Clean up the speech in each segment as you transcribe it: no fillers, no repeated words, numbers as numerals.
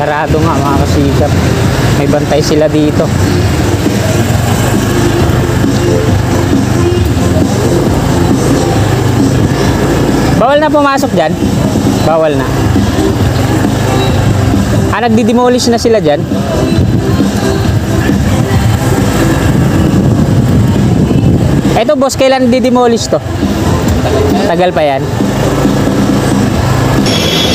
Sarado nga mga kasikap. May bantay sila dito. Bawal na pumasok dyan? Bawal na. Nagdi-demolish na sila dyan? Eto boss, kailan di-demolish to? Tagal pa yan.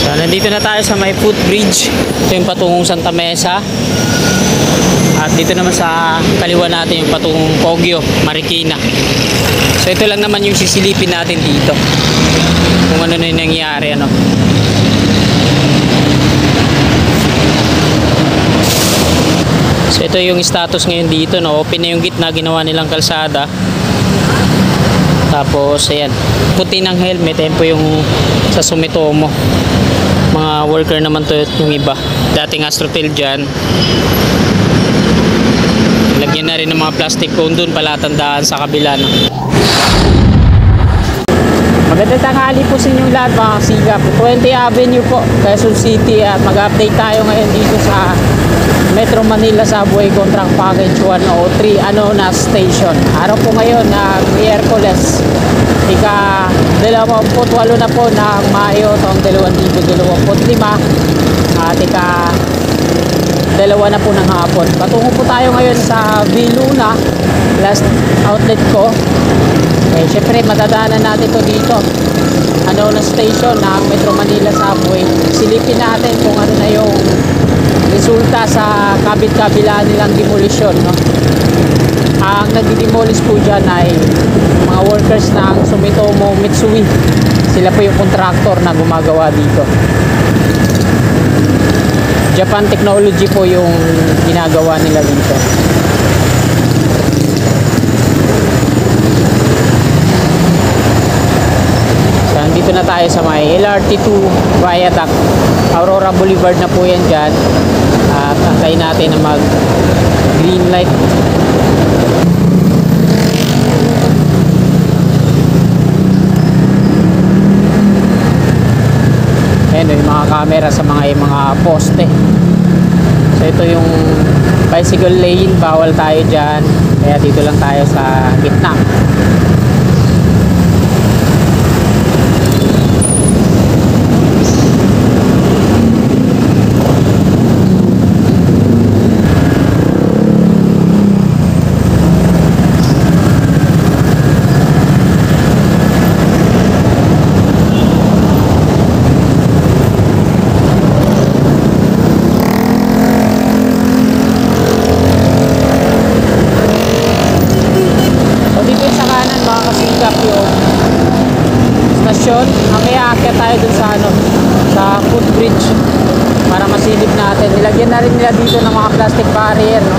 So nandito na tayo sa may footbridge. Ito yung patungong Santa Mesa. At dito naman sa kaliwa natin yung patungong Poggio, Marikina. So ito lang naman yung sisilipin natin dito. Kung ano na yung nangyari, ano. So ito yung status ngayon dito, no. Open na yung gitna, ginawa nilang kalsada. Tapos ayan, puti ng helmet. Ayan po yung sa Sumitomo. Mga worker naman to yung iba. Dating Astrotel dyan. Lagyan na rin ng mga plastic cone dun, palatandaan sa kabila, no. Magandang tanghali po sa inyong lahat mga kasigap. 20 Avenue po, Quezon City. At mag-update tayo ngayon dito sa Metro Manila Subway Contract Package 103 Anonas Station. Araw po ngayon na Miyerkules, ika 28 na po ng Mayo taong 2025 at ika 2 na po ng hapon. Patungo po tayo ngayon sa Viluna, last outlet ko. Syempre madadaanan natin to dito, Anonas Station ng Metro Manila Subway. Silipin natin kung ano na yung resulta sa kabit-kabila nilang demolition, no? Ang nagdi-demolish po dyan ay mga workers ng Sumitomo Mitsui. Sila po yung contractor na gumagawa dito. Japan Technology po yung ginagawa nila dito. So, dito na tayo sa may LRT2 Viaduct. Aurora Boulevard na po yan dyan. At antayin natin na mag green light. Ayan yung mga camera sa mga poste. So ito yung bicycle lane, bawal tayo dyan, kaya dito lang tayo sa gitna. Mamaya aakyat tayo dun sa sa footbridge para masilip natin. Nilagyan na rin nila dito ng mga plastic barrier, no,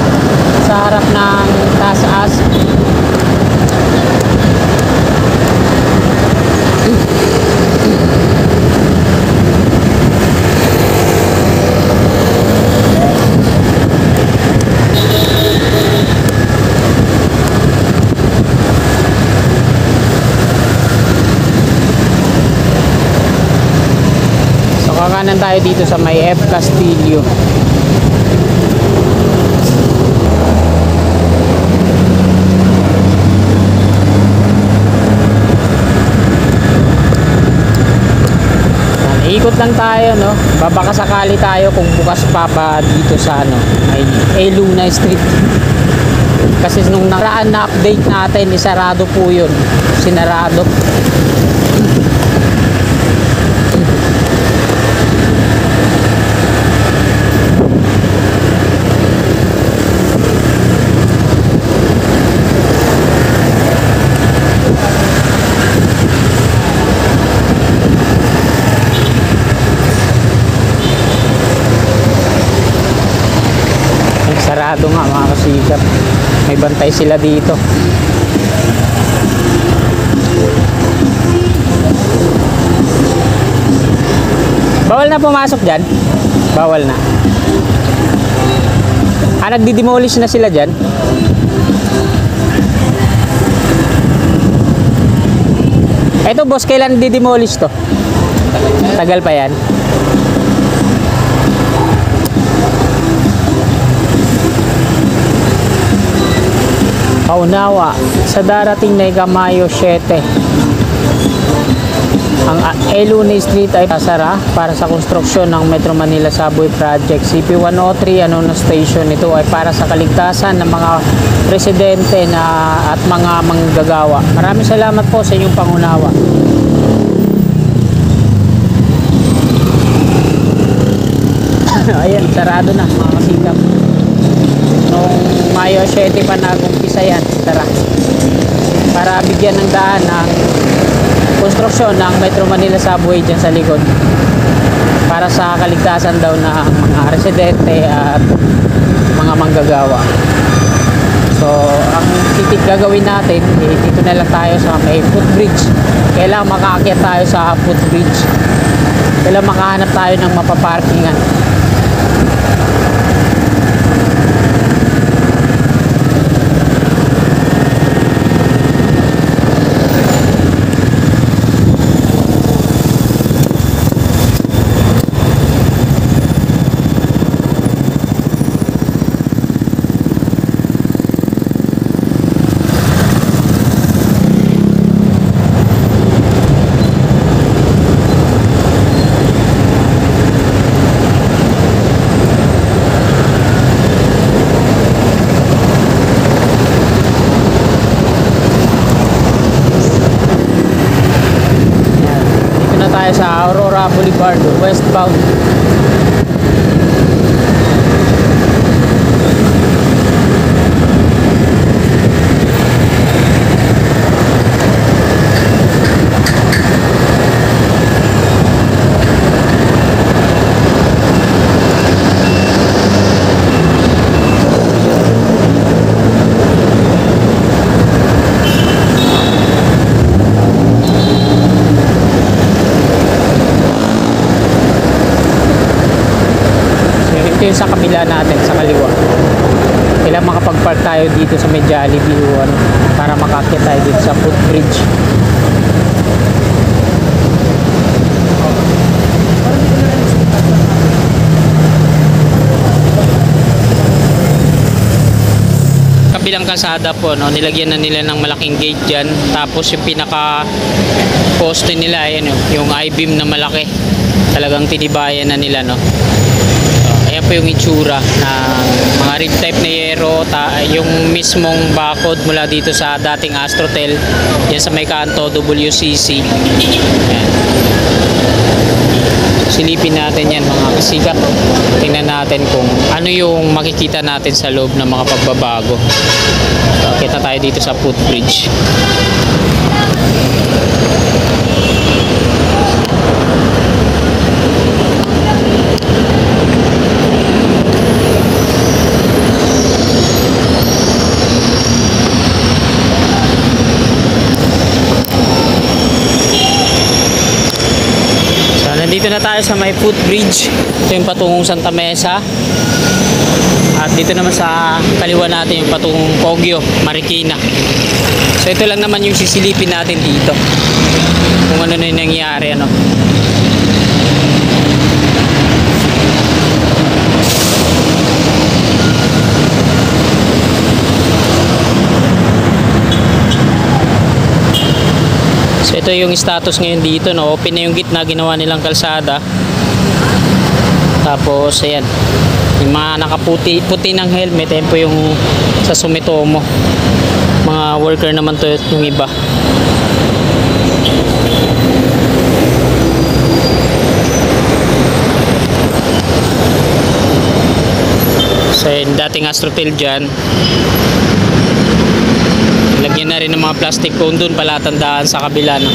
sa harap ng taas. Kakanan tayo dito sa may F. Castillo. Ikot lang tayo, no. Baka sakali tayo kung bukas pa dito sa may Luna Street. Kasi nung nakaraan na update natin, isarado po yun. Sinarado. Sarado nga mga kasikap. May bantay sila dito. Bawal na pumasok dyan? Bawal na. Nagdi-demolish na sila dyan? Eto boss, kailan di-demolish to? Tagal pa yan. maunawa sa darating na Mayo 7. Ang Eluni Street ay sasara para sa konstruksyon ng Metro Manila Subway Project. CP103 na station, ito ay para sa kaligtasan ng mga residente at mga manggagawa. Maraming salamat po sa inyong pangunawa. Ayan, sarado na mga kasikap. Noong Mayo 7 pa nag-umpisa yan, tara. Para bigyan ng daan ng konstruksyon ng Metro Manila Subway dyan sa likod. Para sa kaligtasan daw ng mga residente at mga manggagawa. So, ang titik gagawin natin, dito na lang tayo sa may footbridge. Kailangan makaakyat tayo sa footbridge. Kailangan makahanap tayo ng mapaparkingan. Sa Aurora Boulevard, westbound. Yung sa kabila natin, sa kaliwa. Kailangan makapag-park tayo dito sa may Jollibee para makakit tayo dito sa footbridge. Kabilang kalsada po, no, nilagyan na nila ng malaking gate dyan. Tapos yung pinaka poste nila, ayan, yung I-beam na malaki. Talagang tinibayan na nila, no. Ayan po yung itsura ng mga rib type na yero, yung mismong bakod mula dito sa dating Astrotel, yan sa may kanto WCC. Ayan. Silipin natin yan mga kasikat. Tingnan natin kung ano yung makikita natin sa loob ng mga pagbabago. So, kita tayo dito sa footbridge. Dito na tayo sa may footbridge. Ito yung patungong Santa Mesa. At dito naman sa kaliwa natin yung patungong Poggio, Marikina. So ito lang naman yung sisilipin natin dito. Kung ano na yung nangyari, ano. So ito yung status ngayon dito, no. Open na yung gitna, ginawa nilang kalsada. Tapos ayan, yung mga nakaputi ng helmet, ayan po yung sa Sumitomo. Mga worker naman to yung iba. So yung dating Astrotel dyan, lagyan na rin ng mga plastic cone dun, palatandaan sa kabila, no?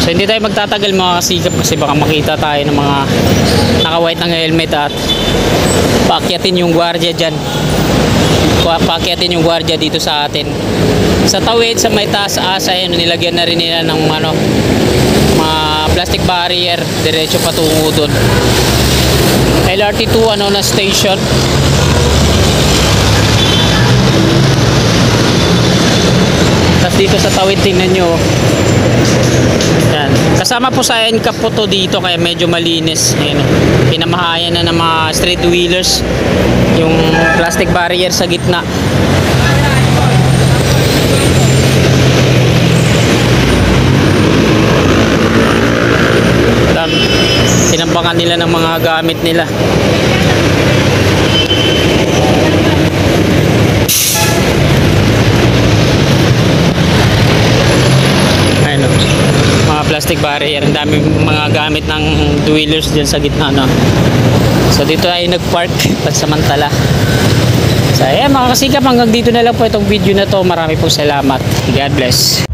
So hindi tayo magtatagal mga kasikap kasi baka makita tayo ng mga naka-white ng helmet at paakyatin yung gwardiya dyan. Paakyatin yung gwardiya dito sa atin. Sa tawid, sa may taas asa, yun, nilagyan na rin nila ng mga plastic barrier diretso patungo dun. LRT2 na station. Tapos dito sa tawid, tingnan nyo. Yan. Kasama po sa NCAP po to dito, kaya medyo malinis. Ayan. Pinamahayan na ng mga street wheelers yung plastic barrier sa gitna. Kailangan nila ng mga gamit nila. Ayun, mga plastic barrier. Ang dami mga gamit ng two-wheelers dyan sa gitna, no? So dito ay nagpark pansamantala. So ayan mga kasikap, hanggang dito na lang po itong video na to. Marami pong salamat. God bless.